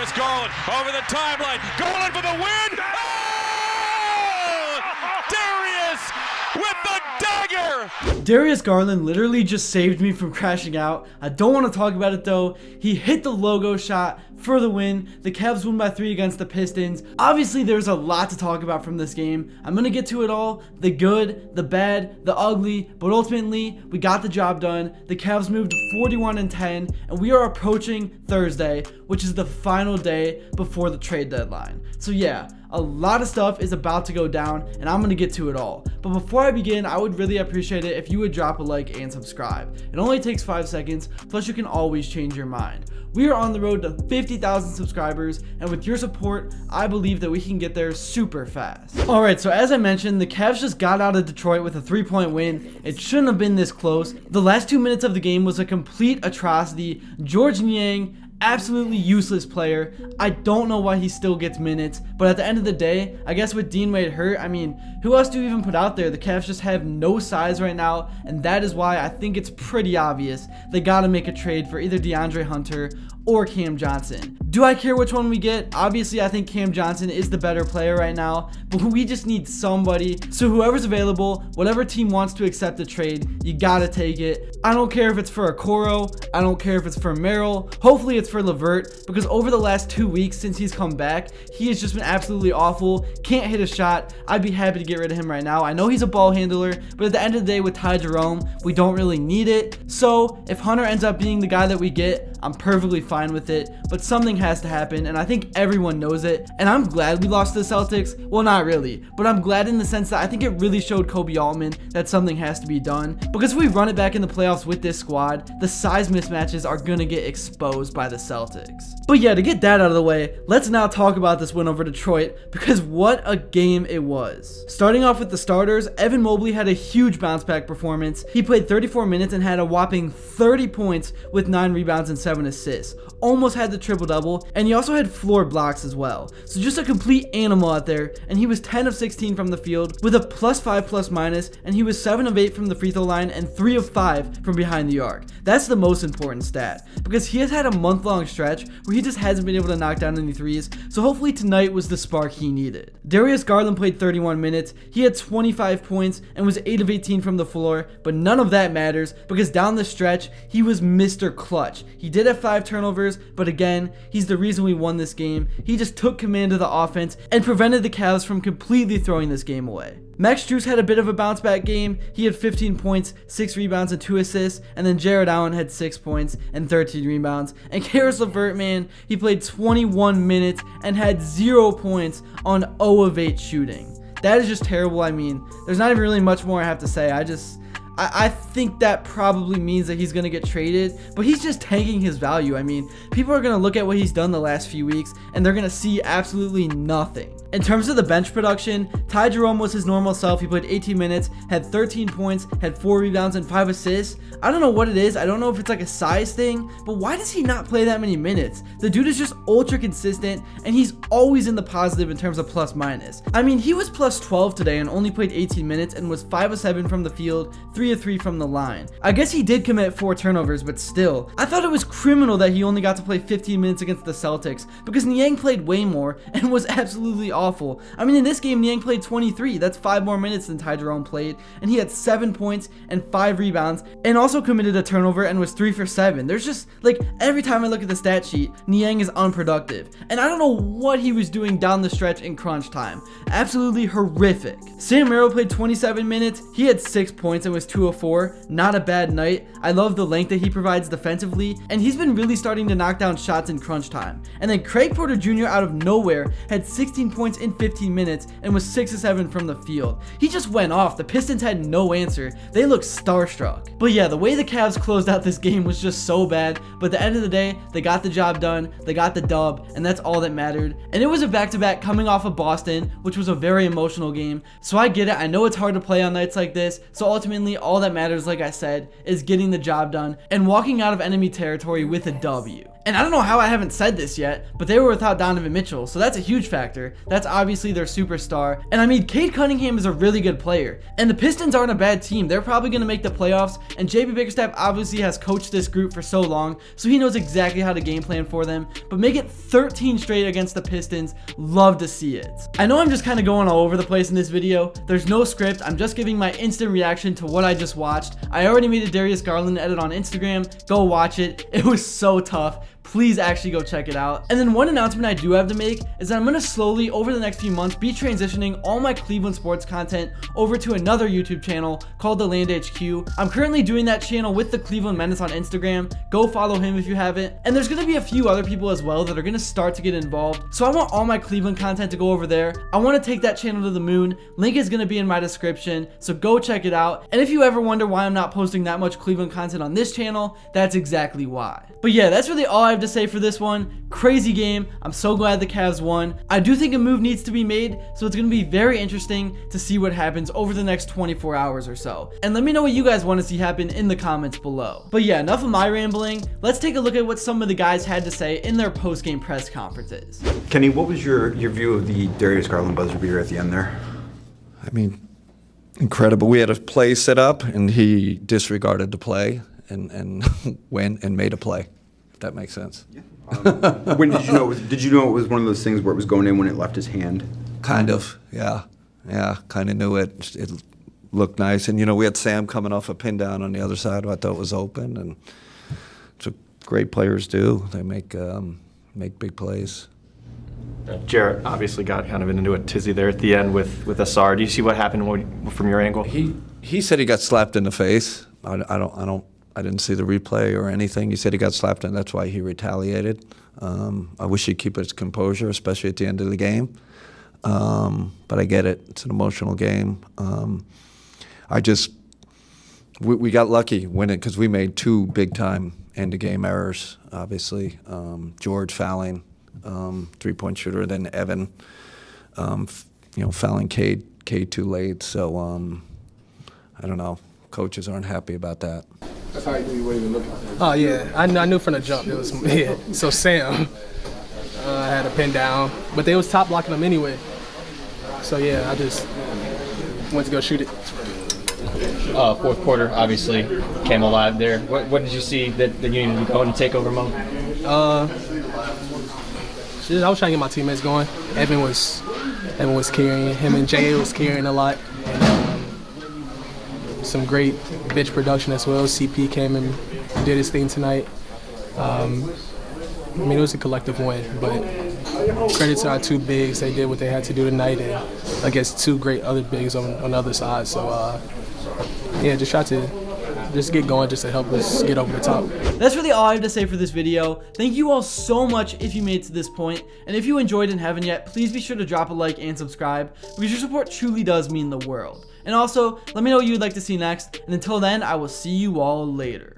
Darius Garland over the timeline. Garland for the win. Oh! Darius with the dagger. Darius Garland literally just saved me from crashing out. I don't want to talk about it though. He hit the logo shot for the win. The Cavs won by 3 against the Pistons. Obviously, there's a lot to talk about from this game. I'm going to get to it all. The good, the bad, the ugly. But ultimately, we got the job done. The Cavs moved 41-10. And we are approaching Thursday, which is the final day before the trade deadline. So yeah, a lot of stuff is about to go down, and I'm going to get to it all. But before I begin, I would really appreciate it if you would drop a like and subscribe. It only takes 5 seconds, plus you can always change your mind. We are on the road to 50,000 subscribers, and with your support, I believe that we can get there super fast. Alright, so as I mentioned, the Cavs just got out of Detroit with a 3-point win. It shouldn't have been this close. The last 2 minutes of the game was a complete atrocity. Georges Niang, absolutely useless player. I don't know why he still gets minutes, but at the end of the day, I guess with Dean Wade hurt, I mean, who else do you even put out there? The Cavs just have no size right now, and that is why I think it's pretty obvious they gotta make a trade for either DeAndre Hunter or Cam Johnson. Do I care which one we get? Obviously, I think Cam Johnson is the better player right now, but we just need somebody. So whoever's available, whatever team wants to accept the trade, you gotta take it. I don't care if it's for Okoro. I don't care if it's for Merrill. Hopefully it's for Levert, because over the last 2 weeks since he's come back, he has just been absolutely awful. Can't hit a shot. I'd be happy to get rid of him right now. I know he's a ball handler, but at the end of the day with Ty Jerome, we don't really need it. So if Hunter ends up being the guy that we get, I'm perfectly fine with it, but something has to happen, and I think everyone knows it, and I'm glad we lost to the Celtics. Well, not really, but I'm glad in the sense that I think it really showed Kobe Altman that something has to be done, because if we run it back in the playoffs with this squad, the size mismatches are gonna get exposed by the Celtics. But yeah, to get that out of the way, let's now talk about this win over Detroit, because what a game it was. Starting off with the starters, Evan Mobley had a huge bounce back performance. He played 34 minutes and had a whopping 30 points with 9 rebounds and 7 assists. Almost had the triple-double, and he also had floor blocks as well. So just a complete animal out there, and he was 10 of 16 from the field with a +5+-, and he was 7 of 8 from the free throw line and 3 of 5 from behind the arc. That's the most important stat, because he has had a month-long stretch where he just hasn't been able to knock down any threes, so hopefully tonight was the spark he needed. Darius Garland played 31 minutes, he had 25 points and was 8 of 18 from the floor, but none of that matters because down the stretch, he was Mr. Clutch. He did have 5 turnovers, but again, he's the reason we won this game. He just took command of the offense and prevented the Cavs from completely throwing this game away. Max Strus had a bit of a bounce back game. He had 15 points, 6 rebounds, and 2 assists. And then Jarrett Allen had 6 points and 13 rebounds. And Caris Levert, man, he played 21 minutes and had 0 points on 0 of 8 shooting. That is just terrible. I mean, there's not even really much more I have to say. I think that probably means that he's going to get traded, but he's just tanking his value. I mean, people are going to look at what he's done the last few weeks, and they're going to see absolutely nothing. In terms of the bench production, Ty Jerome was his normal self. He played 18 minutes, had 13 points, had 4 rebounds, and 5 assists. I don't know what it is. I don't know if it's like a size thing, but why does he not play that many minutes? The dude is just ultra consistent, and he's always in the positive in terms of plus-minus. I mean, he was +12 today and only played 18 minutes and was 5 of 7 from the field, 3 of 3 from the line. I guess he did commit 4 turnovers, but still, I thought it was criminal that he only got to play 15 minutes against the Celtics because Niang played way more and was absolutely awful. I mean, in this game, Niang played 23. That's 5 more minutes than Ty Jerome played, and he had 7 points and 5 rebounds, and also committed a turnover and was 3 for 7. There's just, like, every time I look at the stat sheet, Niang is unproductive, and I don't know what he was doing down the stretch in crunch time. Absolutely horrific. Sam Merrill played 27 minutes. He had 6 points and was 2 of 4. Not a bad night. I love the length that he provides defensively, and he's been really starting to knock down shots in crunch time. And then Craig Porter Jr. out of nowhere had 16 points in 15 minutes and was 6 of 7 from the field. He just went off. The Pistons had no answer. They looked starstruck. But yeah, the way the Cavs closed out this game was just so bad, but at the end of the day, they got the job done, they got the dub, and that's all that mattered. And it was a back-to-back coming off of Boston, which was a very emotional game, so I get it. I know it's hard to play on nights like this, so ultimately all that matters, like I said, is getting the job done and walking out of enemy territory with a W. And I don't know how I haven't said this yet, but they were without Donovan Mitchell, so that's a huge factor. That's obviously their superstar. And I mean, Cade Cunningham is a really good player. And the Pistons aren't a bad team. They're probably going to make the playoffs. And JB Bickerstaff obviously has coached this group for so long, so he knows exactly how to game plan for them. But make it 13 straight against the Pistons. Love to see it. I know I'm just kind of going all over the place in this video. There's no script. I'm just giving my instant reaction to what I just watched. I already made a Darius Garland edit on Instagram. Go watch it. It was so tough. Please actually go check it out. And then one announcement I do have to make is that I'm going to slowly, over the next few months, be transitioning all my Cleveland sports content over to another YouTube channel called The Land HQ. I'm currently doing that channel with the Cleveland Menace on Instagram. Go follow him if you haven't. And there's going to be a few other people as well that are going to start to get involved. So I want all my Cleveland content to go over there. I want to take that channel to the moon. Link is going to be in my description. So go check it out. And if you ever wonder why I'm not posting that much Cleveland content on this channel, that's exactly why. But yeah, that's really all I have to say for this one. Crazy game. I'm so glad the Cavs won. I do think a move needs to be made, so it's going to be very interesting to see what happens over the next 24 hours or so. And let me know what you guys want to see happen in the comments below. But yeah, enough of my rambling. Let's take a look at what some of the guys had to say in their post-game press conferences. Kenny, what was your view of the Darius Garland Buzzer Beater at the end there? I mean, incredible. We had a play set up, and he disregarded the play and went and made a play. If that makes sense. Yeah. When did you know? Did you know it was one of those things where it was going in when it left his hand? Kind of, yeah. Kind of knew it. It looked nice, and we had Sam coming off a pin down on the other side who I thought was open, and it's what great players do. They make big plays. Jarrett obviously got kind of into a tizzy there at the end with Asar. Do you see what happened from your angle? He said he got slapped in the face. I didn't see the replay or anything. He said he got slapped, and that's why he retaliated. I wish he'd keep his composure, especially at the end of the game. But I get it. It's an emotional game. We got lucky winning because we made two big-time end-of-game errors, obviously. George fouling, three-point shooter, then Evan, fouling Cade too late. So, I don't know. Coaches aren't happy about that. That's how you knew you weren't even looking. Oh yeah, I knew from the jump. It was So Sam, I had a pin down, but they was top blocking him anyway. So yeah, I just went to go shoot it. Fourth quarter obviously came alive there. What did you see that you needed to go and take over, Mo? I was trying to get my teammates going. Evan was carrying. Him and Jay was carrying a lot. Some great bench production as well. CP came and did his thing tonight. I mean, it was a collective win, but credit to our two bigs. They did what they had to do tonight, and against two great other bigs on the other side. So, yeah, just try to get going just to help us get over the top. That's really all I have to say for this video. Thank you all so much if you made it to this point. And if you enjoyed and haven't yet, please be sure to drop a like and subscribe because your support truly does mean the world. And also, let me know what you'd like to see next. And until then, I will see you all later.